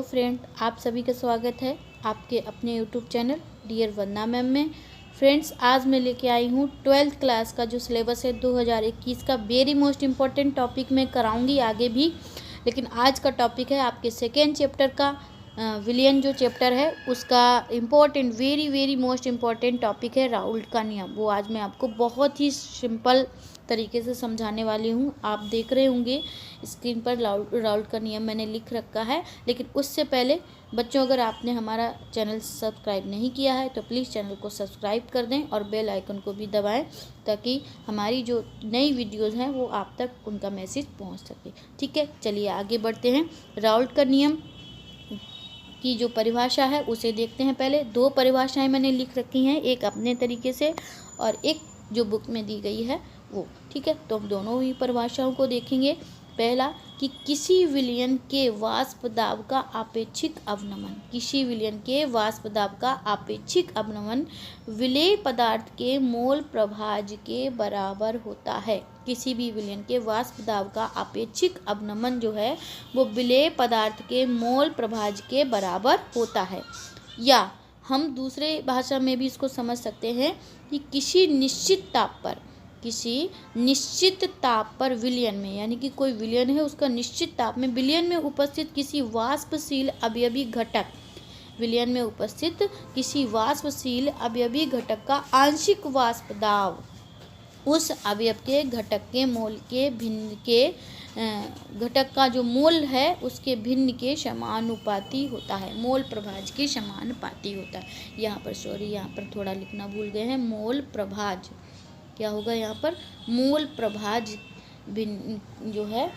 Friend, आप सभी का स्वागत है आपके अपने यूट्यूब चैनल डियर वंदना मैम में। फ्रेंड्स, आज मैं लेके आई हूँ 12th क्लास का जो सिलेबस है 2021 का वेरी मोस्ट इम्पॉर्टेंट टॉपिक मैं कराऊंगी आगे भी, लेकिन आज का टॉपिक है आपके सेकेंड चैप्टर का विलियन जो चैप्टर है उसका important very most important topic है राउल्ट का नियम। वो आज मैं आपको बहुत ही सिंपल तरीके से समझाने वाली हूँ। आप देख रहे होंगे स्क्रीन पर राउल्ट का नियम मैंने लिख रखा है, लेकिन उससे पहले बच्चों, अगर आपने हमारा चैनल सब्सक्राइब नहीं किया है तो प्लीज़ चैनल को सब्सक्राइब कर दें और बेल आइकन को भी दबाएं ताकि हमारी जो नई वीडियोस हैं वो आप तक उनका मैसेज पहुंच सके। ठीक है, चलिए आगे बढ़ते हैं। राउल्ट का नियम की जो परिभाषा है उसे देखते हैं। पहले दो परिभाषाएं मैंने लिख रखी हैं, एक अपने तरीके से और एक जो बुक में दी गई है वो। ठीक है, तो हम दोनों ही परिभाषाओं को देखेंगे। पहला कि किसी विलयन के वाष्प दाब का आपेक्षिक अवनमन, किसी विलयन के वाष्प दाब का आपेक्षिक अवनमन विलेय पदार्थ के मोल प्रभाज के बराबर होता है। किसी भी विलयन के वाष्प दाब का आपेक्षिक अवनमन जो है वो विलेय पदार्थ के मोल प्रभाज के बराबर होता है। या हम दूसरे भाषा में भी इसको समझ सकते हैं कि किसी निश्चित ताप पर विलयन में, यानी कि कोई विलयन है उसका निश्चित ताप में विलयन में उपस्थित किसी वाष्पशील अवयवी घटक, विलयन में उपस्थित किसी वाष्पशील अवयवी घटक का आंशिक वाष्प दाब उस अवयव के घटक के मोल के भिन्न के घटक का जो मोल है उसके भिन्न के समानुपाती होता है, मोल प्रभाज के समानुपाती होता है। यहाँ पर थोड़ा लिखना भूल गए हैं। मोल प्रभाज क्या होगा यहाँ पर? मोल प्रभाज भिन्न जो है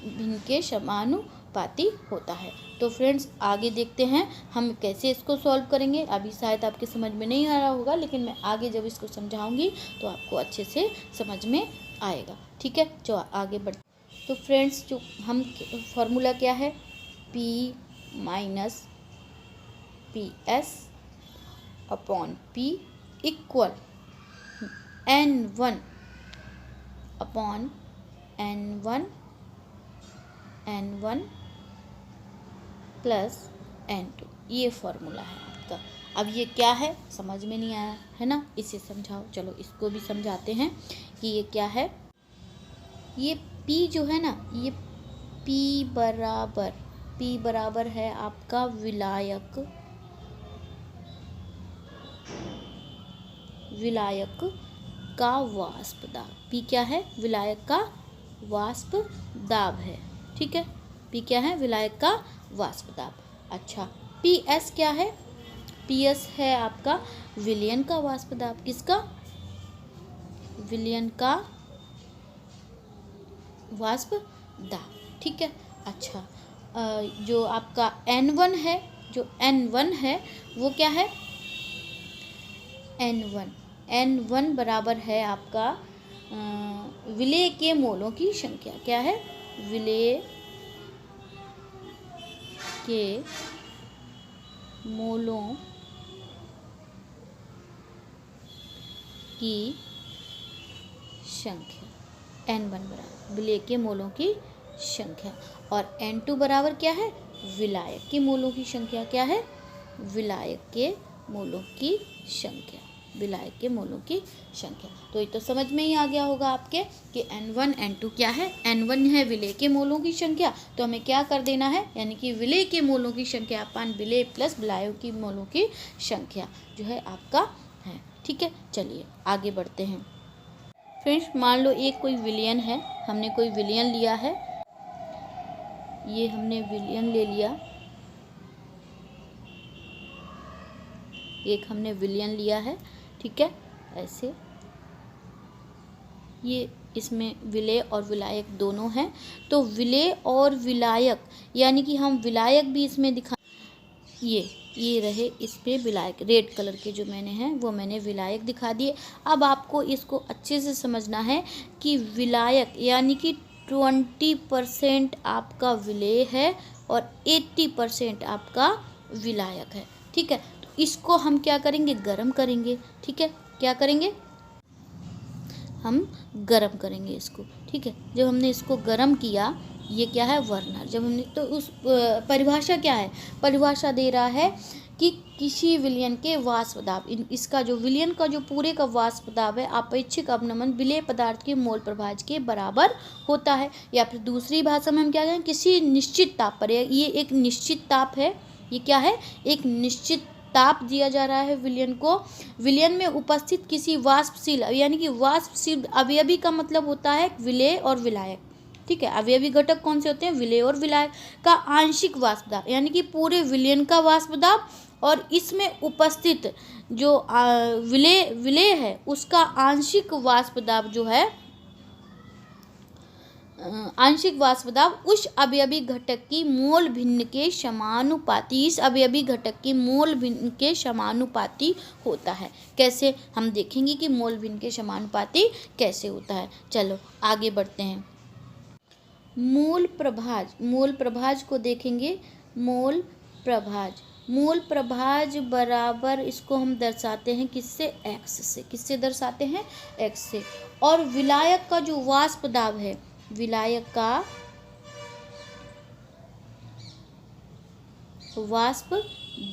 भिन्न के समानुपाती होता है। तो फ्रेंड्स, आगे देखते हैं हम कैसे इसको सॉल्व करेंगे। अभी शायद आपके समझ में नहीं आ रहा होगा, लेकिन मैं आगे जब इसको समझाऊंगी तो आपको अच्छे से समझ में आएगा। ठीक है, जो आगे बढ़। तो फ्रेंड्स, जो हम फॉर्मूला क्या है, P minus PS upon P equal N1 upon N1 plus N2, ये फॉर्मूला है आपका। अब ये क्या है समझ में नहीं आया है ना, इसे समझाओ। चलो इसको भी समझाते हैं कि ये क्या है। ये P जो है ना, ये P बराबर है आपका विलायक का वाष्प दाब। P क्या है? विलायक का वाष्प दाब है। ठीक है, P क्या है? विलायक का वाष्प दाब। अच्छा, PS क्या है? PS है आपका विलयन का वाष्प दाब। किसका? विलयन का वाष्प दाब। ठीक है। अच्छा, जो आपका N1 है वो क्या है? N1 बराबर है आपका विलेय के मोलों की संख्या। क्या है? विलेय के मोलों की संख्या। N1 बराबर विलेय के मोलों की संख्या और N2 बराबर क्या है? विलायक के मोलों की संख्या। क्या है? विलायक के मोलों की संख्या, विलायक के मोलों की संख्या। तो ये तो समझ में ही आ गया होगा आपके कि N1 N2 क्या है। N1 है विलेय के मोलों की संख्या, तो हमें क्या कर देना है, यानी कि विलेय के मोलों की संख्या अपान विलेय प्लस विलायक की मोलों की संख्या जो है आपका है। ठीक है, चलिए आगे बढ़ते हैं। फ्रेंड्स, मान लो एक कोई विलयन है, हमने कोई विलयन लिया है, ये हमने विलयन ले लिया, एक हमने विलयन लिया है। ठीक है, ऐसे ये इसमें विलेय और विलायक दोनों हैं। तो विलेय और विलायक, यानी कि हम विलायक भी इसमें दिखा, ये रहे इसमें विलायक, रेड कलर के जो मैंने हैं वो मैंने विलायक दिखा दिए। अब आपको इसको अच्छे से समझना है कि विलायक यानी कि 20% आपका विलेय है और 80% आपका विलायक है। ठीक है, तो इसको हम क्या करेंगे, गरम करेंगे। ठीक है, क्या करेंगे, हम गरम करेंगे इसको। ठीक है, जब हमने इसको गरम किया ये क्या है, वर्नर। जब हमने तो उस परिभाषा क्या है, परिभाषा दे रहा है कि किसी विलयन के वाष्प दाब, इसका जो विलयन का जो पूरे का वाष्प दाब है अपेक्षिक अवनमन विलेय पदार्थ के मोल प्रभाज के बराबर होता है। या फिर दूसरी भाषा में हम क्या कहें, किसी निश्चित ताप पर, ये एक निश्चित ताप है, ये क्या है, एक निश्चित ताप दिया जा रहा है विलयन को। विलयन में उपस्थित किसी वाष्पशील, यानी कि वाष्पशील अवयवी का मतलब होता है विलेय और विलायक, ठीक है। अवयवी घटक कौन से होते हैं, विलेय और विलायक का आंशिक वाष्प दाब, यानी कि पूरे विलयन का वाष्प दाब और इसमें उपस्थित जो विलेय है उसका आंशिक वाष्प दाब जो है, आंशिक वाष्प दाब उस अवयवी घटक की मोल भिन्न के समानुपाती, इस अवयवी घटक की मोल भिन्न के समानुपाती होता है। कैसे, हम देखेंगे कि मोल भिन्न के समानुपाती कैसे होता है। चलो आगे बढ़ते हैं। मोल प्रभाज, मोल प्रभाज को देखेंगे। मोल प्रभाज, मोल प्रभाज बराबर, इसको हम दर्शाते हैं किससे, एक्स से। किससे दर्शाते हैं, एक्स से। और विलायक का जो वाष्प दाब है, विलायक का वाष्प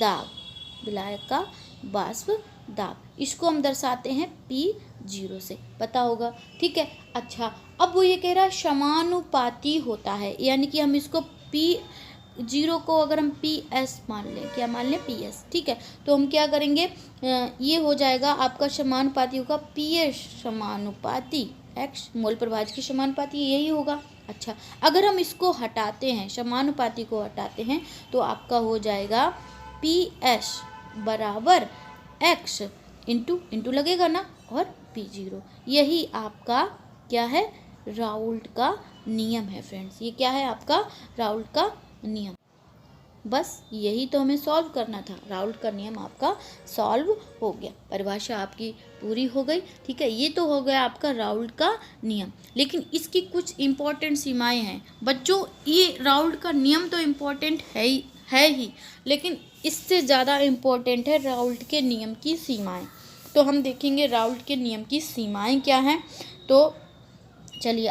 दाब, विलायक का वाष्प दाब, इसको हम दर्शाते हैं P0 से, पता होगा, ठीक है। अच्छा, अब वो ये कह रहा है समानुपाती होता है, यानी कि हम इसको P0 को अगर हम PS मान लें, क्या मान लें, PS, ठीक है। तो हम क्या करेंगे, ये हो जाएगा आपका समानुपाती होगा PS समानुपाती X, मोल प्रभाज की समानुपाती यही होगा। अच्छा, अगर हम इसको हटाते हैं, समानुपाती को हटाते हैं, तो आपका हो जाएगा PS बराबर X इंटू लगेगा ना, और P0। यही आपका क्या है, राउल्ट का नियम है फ्रेंड्स। ये क्या है आपका, राउल्ट का नियम। बस यही तो हमें सॉल्व करना था, राउल्ट का नियम आपका सॉल्व हो गया, परिभाषा आपकी पूरी हो गई, ठीक है। ये तो हो गया आपका राउल्ट का नियम, लेकिन इसकी कुछ इम्पोर्टेंट सीमाएं हैं बच्चों। ये राउल्ट का नियम तो इम्पोर्टेंट है ही, लेकिन इससे ज़्यादा इम्पोर्टेंट है राउल्ट के नियम की सीमाएं। तो हम देखेंगे राउल्ट के नियम की सीमाएं क्या हैं। तो चलिए,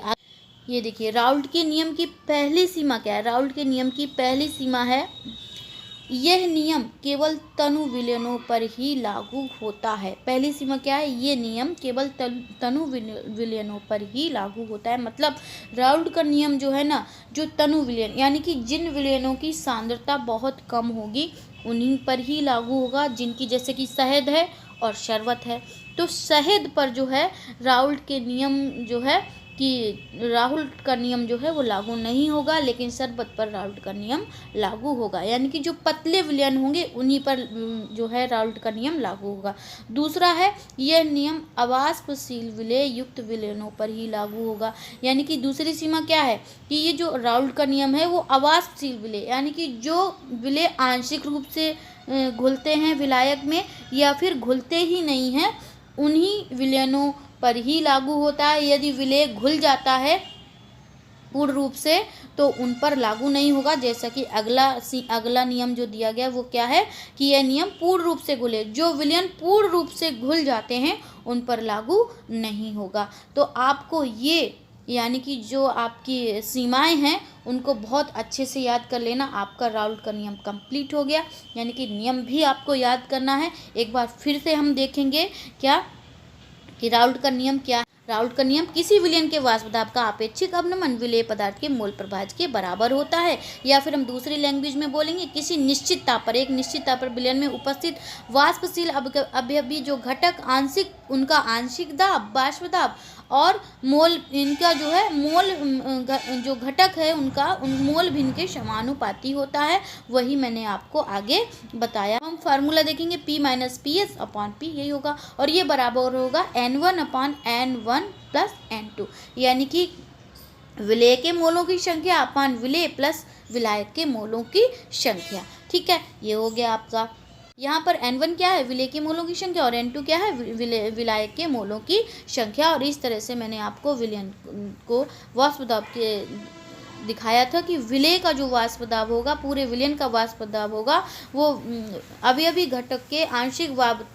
ये देखिए, राउल्ट के नियम की पहली सीमा क्या है, राउल्ट के नियम की पहली सीमा है, यह नियम केवल तनु विलयनों पर ही लागू होता है। पहली सीमा क्या है, ये नियम केवल तनु विलयनों पर ही लागू होता है। मतलब राउल्ट का नियम जो है ना, जो तनु विलयन, यानी कि जिन विलयनों की सांद्रता बहुत कम होगी उन्हीं पर ही लागू होगा, जिनकी, जैसे कि शहद है और शरबत है। तो शहद पर जो है राउल्ट के नियम जो है कि राउल्ट का नियम जो है वो लागू नहीं होगा, लेकिन शरबत पर राउल्ट का नियम लागू होगा, यानी कि जो पतले विलयन होंगे उन्हीं पर जो है राउल्ट का नियम लागू होगा। दूसरा है, यह नियम अवाष्पशील विलेय युक्त विलयनों पर ही लागू होगा, यानी कि दूसरी सीमा क्या है कि ये जो राउल्ट का नियम है वो अवाष्पशील विलेय, यानी कि जो विलेय आंशिक रूप से घुलते हैं विलायक में या फिर घुलते ही नहीं हैं, उन्हीं विलयनों पर ही लागू होता है। यदि विलेय घुल जाता है पूर्ण रूप से तो उन पर लागू नहीं होगा। जैसा कि अगला नियम जो दिया गया वो क्या है कि यह नियम पूर्ण रूप से घुले, जो विलयन पूर्ण रूप से घुल जाते हैं उन पर लागू नहीं होगा। तो आपको ये, यानी कि जो आपकी सीमाएं हैं उनको बहुत अच्छे से याद कर लेना। आपका राउल्ट का नियम कंप्लीट हो गया, यानी कि नियम भी आपको याद करना है। एक बार फिर से हम देखेंगे क्या कि राउल्ट का नियम क्या। राउल्ट का नियम, किसी विलयन के वाष्प दाब का अपेक्षिक अवनमन विलेय पदार्थ के मोल प्रभाज के बराबर होता है। या फिर हम दूसरी लैंग्वेज में बोलेंगे, किसी निश्चित ताप पर, एक निश्चित ताप पर विलयन में उपस्थित वाष्पशील अवयवी जो घटक आंशिक, उनका आंशिक दाब, वाष्प दाब और मोल, इनका जो है मोल जो घटक है उनका मोल भिन्न के समानुपाती होता है। वही मैंने आपको आगे बताया। हम फार्मूला देखेंगे P-PS/P, यही होगा, और ये बराबर होगा N1/N1 + N2, यानी कि विलेय के मोलों की संख्या अपान विलेय प्लस विलायक के मोलों की संख्या, ठीक है। ये हो गया आपका। यहाँ पर N1 क्या है, विलेय के मोलों की संख्या, और N2 क्या है, विलायक के मोलों की संख्या। और इस तरह से मैंने आपको विलयन को वाष्प दाब के दिखाया था कि विलेय का जो वाष्प दाब होगा, पूरे विलयन का वाष्प दाब होगा, वो अवयवी घटक के आंशिक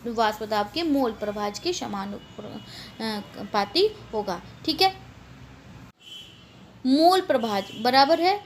वाष्प दाब के मोल प्रभाज के समानुपाती होगा, ठीक है। मूल प्रभाज बराबर है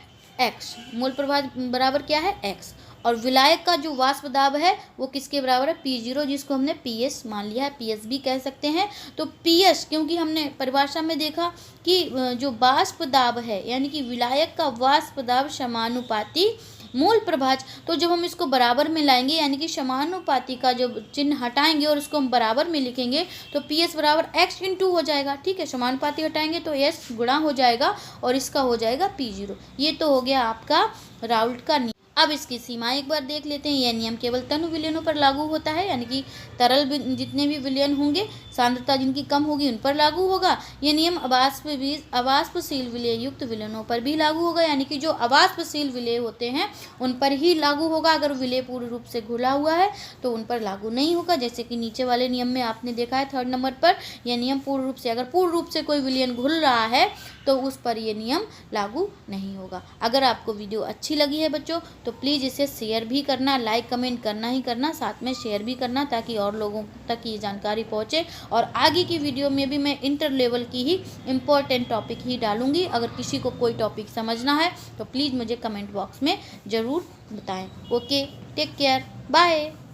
x, मूल प्रभाज बराबर क्या है x, और विलायक का जो वाष्प दाब है वो किसके बराबर है P0, जिसको हमने PS मान लिया है, PS भी कह सकते हैं। तो PS क्योंकि हमने परिभाषा में देखा कि जो वाष्प दाब है यानी कि विलायक का वाष्प दाब समानुपाती मूल प्रभाज, तो जब हम इसको बराबर में लाएंगे यानी कि समानुपाती का जब चिन्ह हटाएंगे और इसको हम बराबर में लिखेंगे तो PS बराबर x इंटू हो जाएगा। ठीक है, समानुपाती हटाएंगे तो s गुणा हो जाएगा और इसका हो जाएगा P0। ये तो हो गया आपका राउल्ट का नियम। अब इसकी सीमाएं एक बार देख लेते हैं। यह नियम केवल तनु विलयनों पर लागू होता है, यानी कि तरल जितने भी विलयन होंगे सांद्रता जिनकी कम होगी उन पर लागू होगा। यह नियम अवाष्पशील विलय युक्त विलयनों पर भी लागू होगा, यानी कि जो अवाष्पशील विलय होते हैं उन पर ही लागू होगा। अगर विलय पूर्ण रूप से घुला हुआ है तो उन पर लागू नहीं होगा, जैसे कि नीचे वाले नियम में आपने देखा है 3rd नंबर पर। यह नियम पूर्ण रूप से, अगर पूर्ण रूप से कोई विलयन घुल रहा है तो उस पर यह नियम लागू नहीं होगा। अगर आपको वीडियो अच्छी लगी है बच्चों तो प्लीज़ इसे शेयर भी करना, लाइक कमेंट करना ही करना, साथ में शेयर भी करना ताकि और लोगों तक ये जानकारी पहुँचे। और आगे की वीडियो में भी मैं इंटर लेवल की ही इम्पोर्टेंट टॉपिक ही डालूंगी। अगर किसी को कोई टॉपिक समझना है तो प्लीज़ मुझे कमेंट बॉक्स में ज़रूर बताएं। Okay, take care, bye.